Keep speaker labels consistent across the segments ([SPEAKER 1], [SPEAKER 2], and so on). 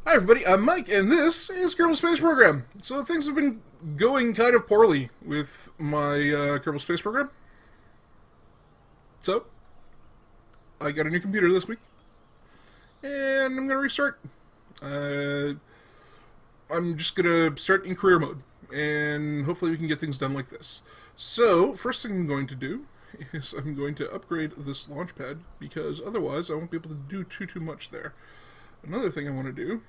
[SPEAKER 1] Hi everybody, I'm Mike, and this is Kerbal Space Program. So things have been going kind of poorly with my Kerbal Space Program. So, I got a new computer this week, and I'm going to restart. Uh, I'm just going to start in career mode, and hopefully we can get things done like this. So, first thing I'm going to do is I'm going to upgrade this launch pad, because otherwise I won't be able to do too much there. Another thing I want to do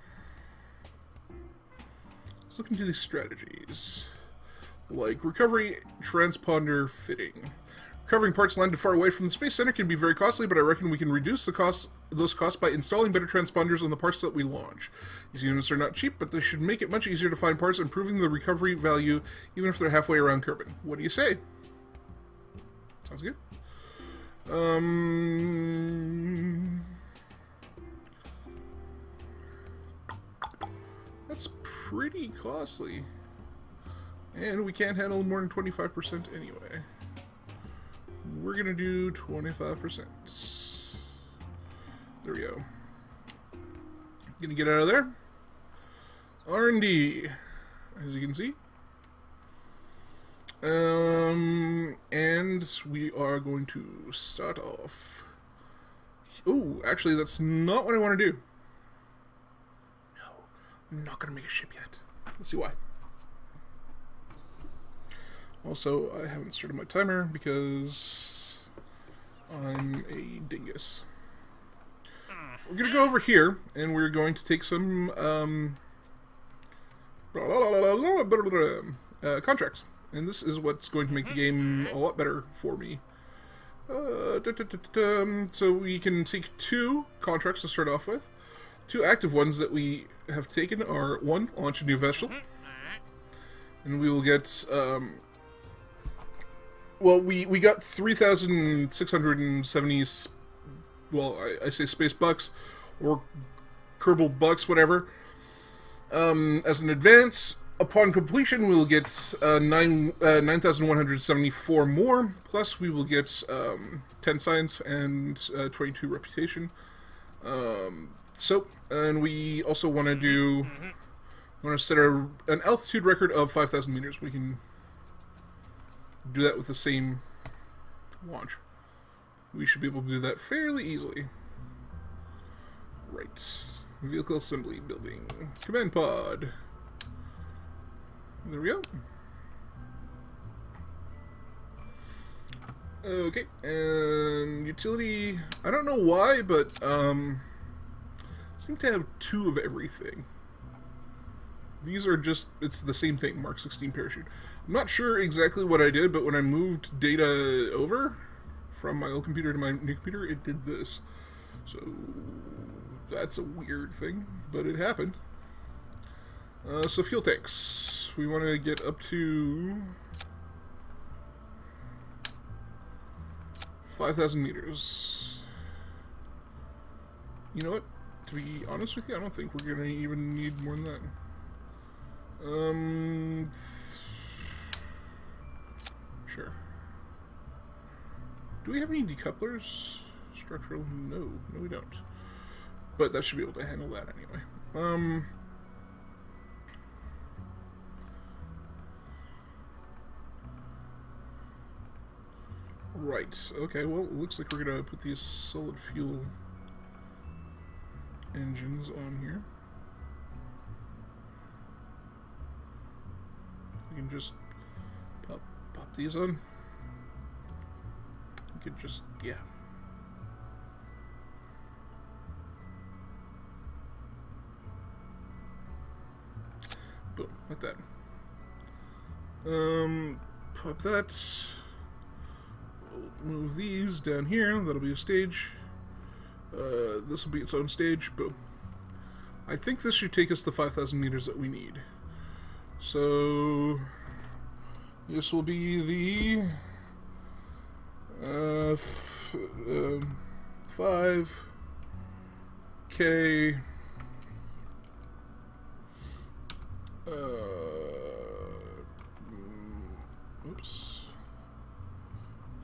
[SPEAKER 1] is look into these strategies, like recovery transponder fitting. Recovering parts landed far away from the Space Center can be very costly, but I reckon we can reduce those costs by installing better transponders on the parts that we launch. These units are not cheap, but they should make it much easier to find parts, improving the recovery value even if they're halfway around Kerbal. What do you say? Sounds good. That's pretty costly. And we can't handle more than 25% anyway. We're gonna do 25%. There we go. Gonna get out of there. R&D, as you can see. And we are going to start off. Oh, actually, that's not what I want to do. No, I'm not gonna make a ship yet. Let's see why. Also, I haven't started my timer because I'm a dingus. We're going to go over here, and we're going to take some contracts. And this is what's going to make the game a lot better for me. So we can take 2 contracts to start off with. 2 active ones that we have taken are, 1, launch a new vessel. And we will get... well, we got 3,670, well, I say space bucks, or Kerbal bucks, whatever. As an advance, upon completion, we will get 9,174 more, plus we will get 10 science and 22 reputation. And we also want to set an altitude record of 5,000 meters. We can do that with the same launch. We should be able to do that fairly easily. Right. Vehicle assembly building. Command pod. There we go. Okay, and utility, I don't know why, but seem to have 2 of everything. These are just, it's the same thing, Mark 16 parachute. I'm not sure exactly what I did, but when I moved data over from my old computer to my new computer, it did this. So that's a weird thing, but it happened. So fuel tanks. We want to get up to 5,000 meters. You know what? To be honest with you, I don't think we're going to even need more than that. Sure. Do we have any decouplers? Structural? No. No, we don't. But that should be able to handle that anyway. Right. Okay, well, it looks like we're going to put these solid fuel engines on here. We can just pop these on. You could just, yeah. Boom, like that. Pop that. We'll move these down here. That'll be a stage. This will be its own stage. Boom. I think this should take us the 5,000 meters that we need. So this will be the 5K oops,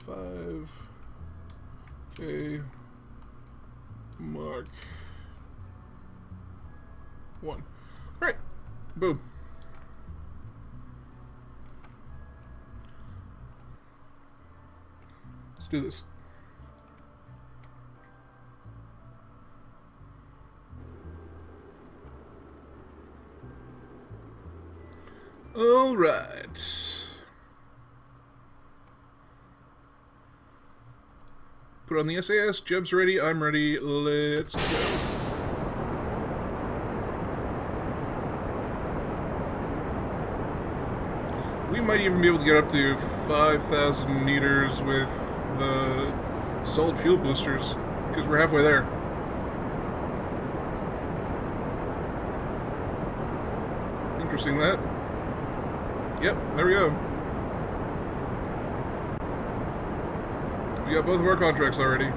[SPEAKER 1] 5K Mark 1. Alright. Boom. Let's do this. Alright. Put on the SAS. Jeb's ready. I'm ready. Let's go. We might even be able to get up to 5,000 meters with the solid fuel boosters, because we're halfway there. Interesting that. Yep, there we go. We got both of our contracts already.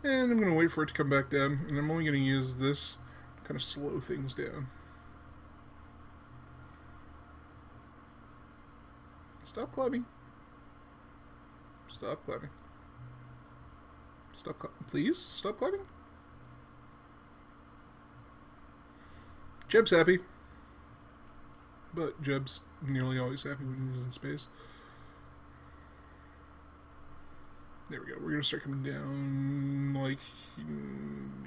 [SPEAKER 1] And I'm going to wait for it to come back down, and I'm only going to use this to kind of slow things down. Stop climbing. Stop climbing. Please, stop climbing. Jeb's happy. But Jeb's nearly always happy when he's in space. There we go. We're going to start coming down, like,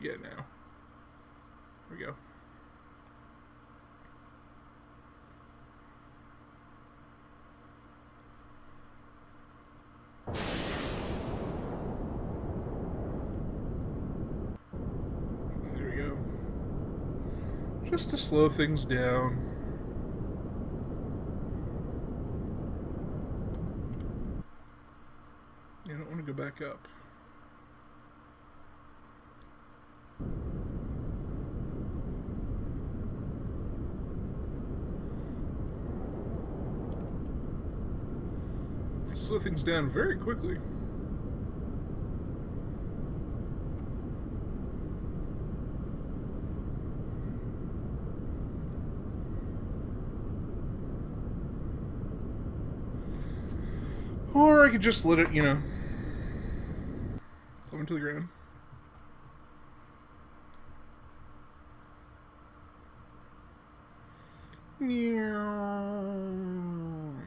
[SPEAKER 1] yeah, now. There we go. There we go. Just to slow things down. I don't want to go back up. Slow things down very quickly. Or I could just let it, you know, plummet to the ground.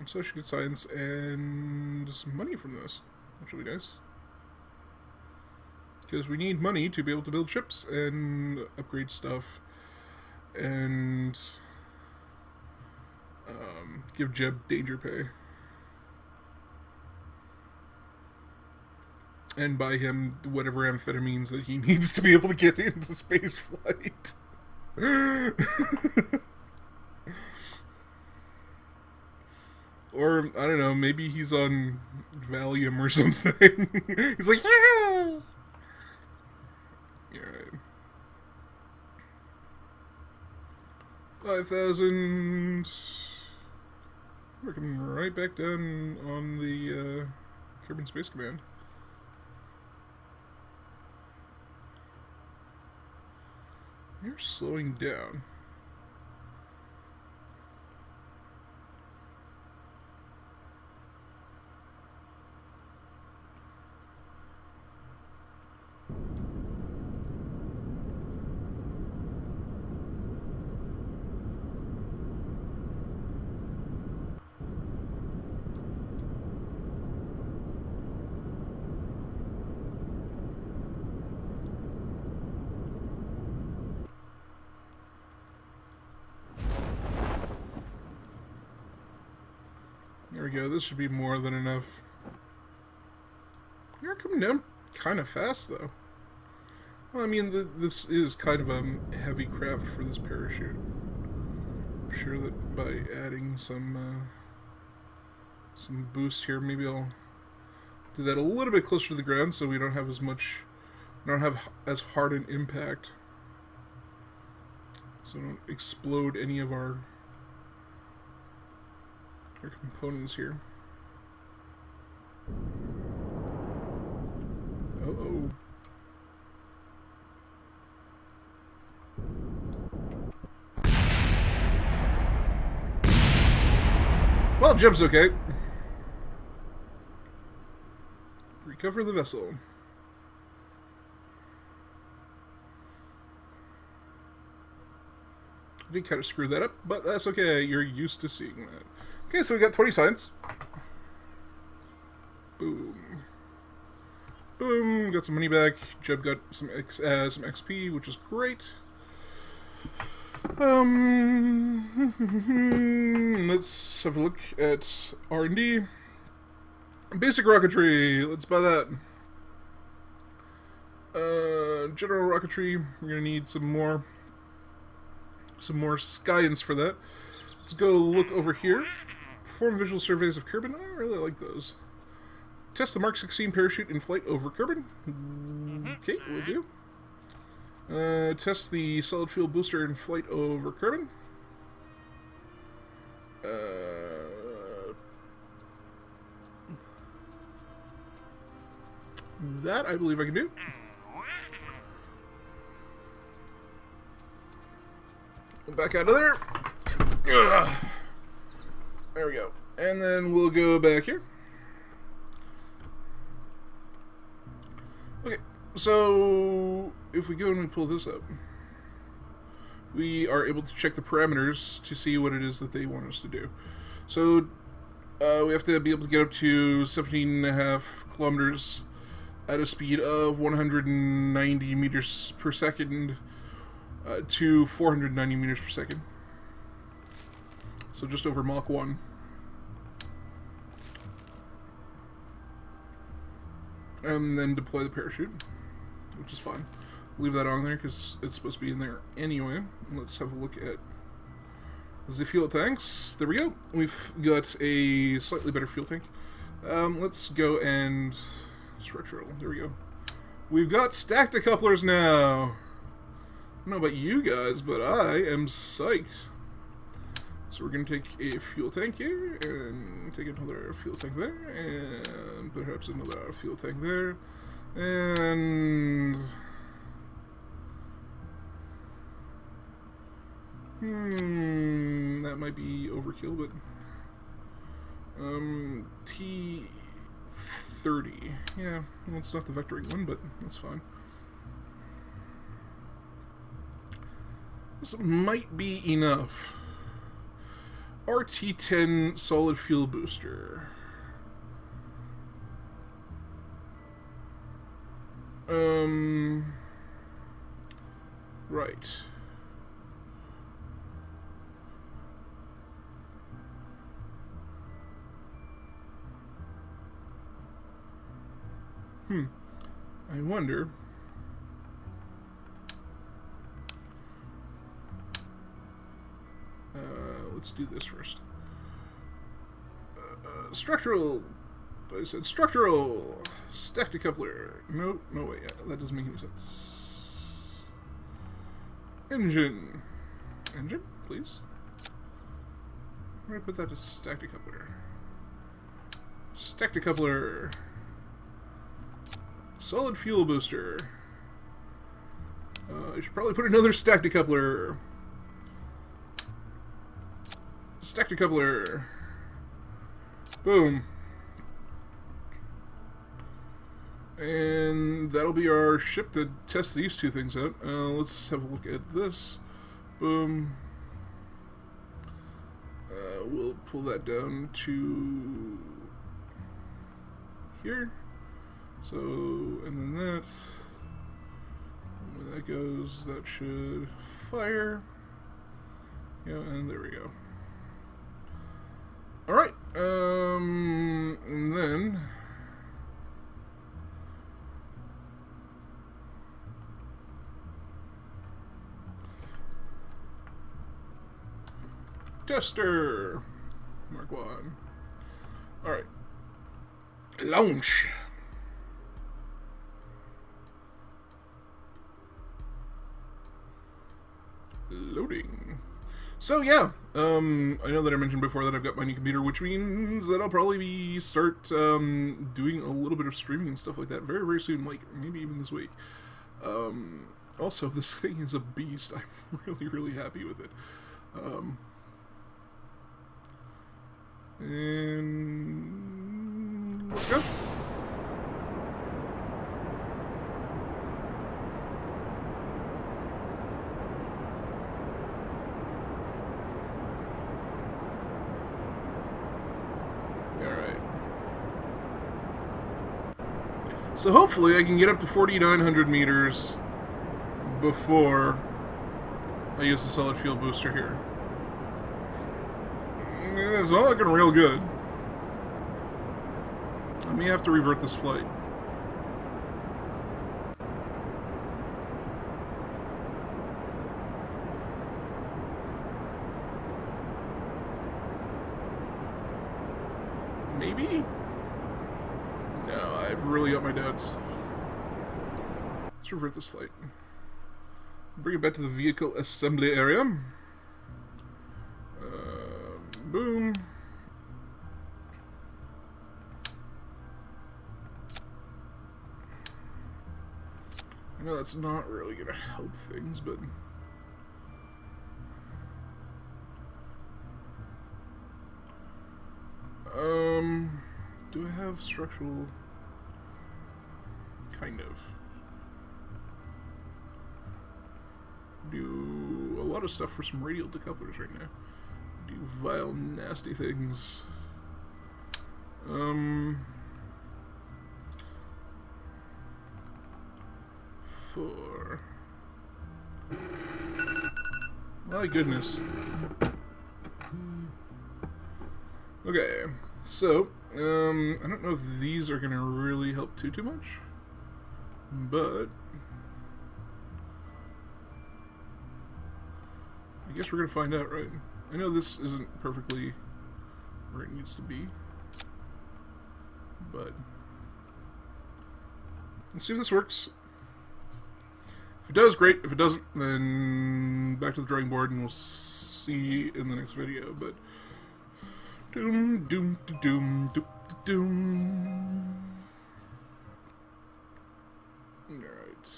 [SPEAKER 1] So I should get science and some money from this, which will be nice. Because we need money to be able to build ships and upgrade stuff and give Jeb danger pay. And buy him whatever amphetamines that he needs to be able to get into space flight. Or, I don't know, maybe he's on Valium or something. He's like, yeah! Alright. 5,000. We're coming right back down on the Kerbal Space Command. You're slowing down. There we go. This should be more than enough. You're coming down kind of fast, though. Well, I mean, this is kind of a heavy craft for this parachute. I'm sure that by adding some boost here, maybe I'll do that a little bit closer to the ground, so we don't have as much, don't have as hard an impact, so don't explode any of our components here. Uh-oh. Well, Jeb's okay. Recover the vessel. I did kind of screw that up, but that's okay. You're used to seeing that. Okay, so we got 20 science. Boom. Boom. Got some money back. Jeb got some XP, which is great. Let's have a look at R&D. Basic rocketry. Let's buy that. General rocketry. We're gonna need some more science for that. Let's go look over here. Perform visual surveys of Kerbal. I don't really like those. Test the Mark 16 parachute in flight over Kerbal. Okay, we'll do. Test the solid fuel booster in flight over Kerbal. That I believe I can do. Back out of there. Ugh. There we go. And then we'll go back here. Okay, so if we go and we pull this up, we are able to check the parameters to see what it is that they want us to do. So we have to be able to get up to 17.5 kilometers at a speed of 190 meters per second to 490 meters per second. So just over Mach 1. And then deploy the parachute, which is fine. Leave that on there because it's supposed to be in there anyway. Let's have a look at the fuel tanks. There we go. We've got a slightly better fuel tank. Let's go and structural. There we go. We've got stacked couplers now. I don't know about you guys, but I am psyched. So we're going to take a fuel tank here, and take another fuel tank there, and perhaps another fuel tank there, and... that might be overkill, but... T-30. Yeah, well, it's not the vectoring one, but that's fine. This might be enough. RT-10 solid fuel booster. Right. I wonder. Let's do this first. Structural. I said structural. Stack decoupler. No, no way. Yeah, that doesn't make any sense. Engine. Engine, please. Where do I put that as stack decoupler? Stack decoupler. Solid fuel booster. I should probably put another stack decoupler. Stack decoupler. Boom. And that'll be our ship to test these two things out. Let's have a look at this. Boom. We'll pull that down to here. So, and then that. When that goes, that should fire. Yeah, and there we go. Alright, and then tester Mark 1. Alright. Launch. Loading. So yeah, I know that I mentioned before that I've got my new computer, which means that I'll probably start doing a little bit of streaming and stuff like that very, very soon, like maybe even this week. Also, this thing is a beast. I'm really, really happy with it. And let's go. Alright. So hopefully I can get up to 4,900 meters before I use the solid fuel booster here. It's not looking real good. I may have to revert this flight. Maybe? No, I've really got my doubts. Let's revert this flight. Bring it back to the vehicle assembly area. Boom. I know that's not really going to help things, but... do I have structural... Kind of. Do a lot of stuff for some radial decouplers right now. Do vile, nasty things. For... My goodness. Okay, so, I don't know if these are going to really help too much, but I guess we're going to find out, right? I know this isn't perfectly where it needs to be, but let's see if this works. If it does, great. If it doesn't, then back to the drawing board and we'll see in the next video, but doom, doom, doom, doom, doom. Alright.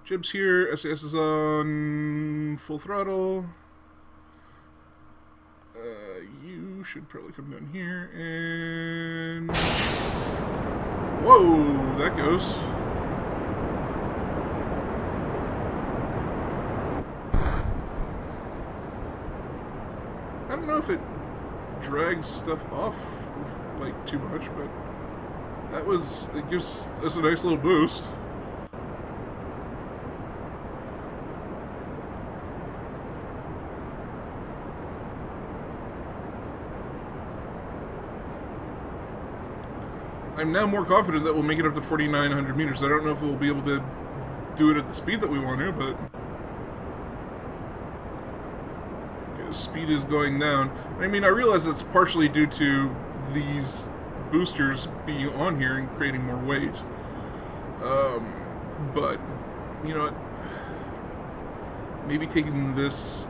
[SPEAKER 1] Jibs here. SAS is on full throttle. You should probably come down here and... Whoa! That goes. I don't know if it drags stuff off like too much, but it gives us a nice little boost. I'm now more confident that we'll make it up to 4,900 meters. I don't know if we'll be able to do it at the speed that we want to, but speed is going down. I mean, I realize it's partially due to these boosters being on here and creating more weight. But, you know what? Maybe taking this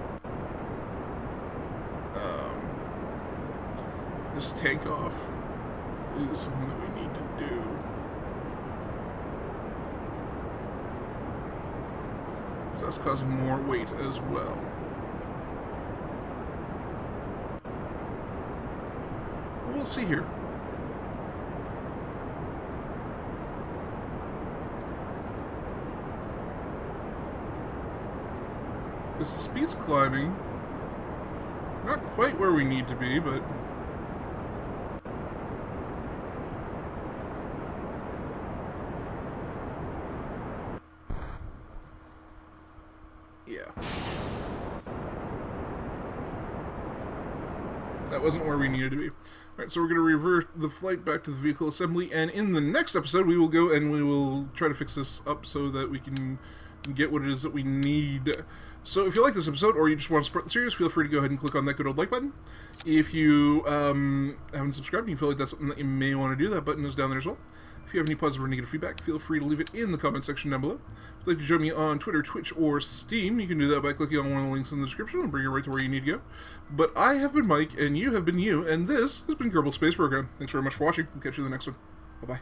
[SPEAKER 1] this tank off is something that we need to do. So that's causing more weight as well. We'll see here. Because the speed's climbing. Not quite where we need to be, but... yeah. That wasn't where we needed to be. Alright, so we're going to revert the flight back to the vehicle assembly, and in the next episode we will go and we will try to fix this up so that we can get what it is that we need. So if you like this episode, or you just want to support the series, feel free to go ahead and click on that good old like button. If you haven't subscribed and you feel like that's something that you may want to do, that button is down there as well. If you have any positive or negative feedback, feel free to leave it in the comment section down below. If you'd like to join me on Twitter, Twitch, or Steam, you can do that by clicking on one of the links in the description and bring you right to where you need to go. But I have been Mike, and you have been you, and this has been Kerbal Space Program. Thanks very much for watching. We'll catch you in the next one. Bye-bye.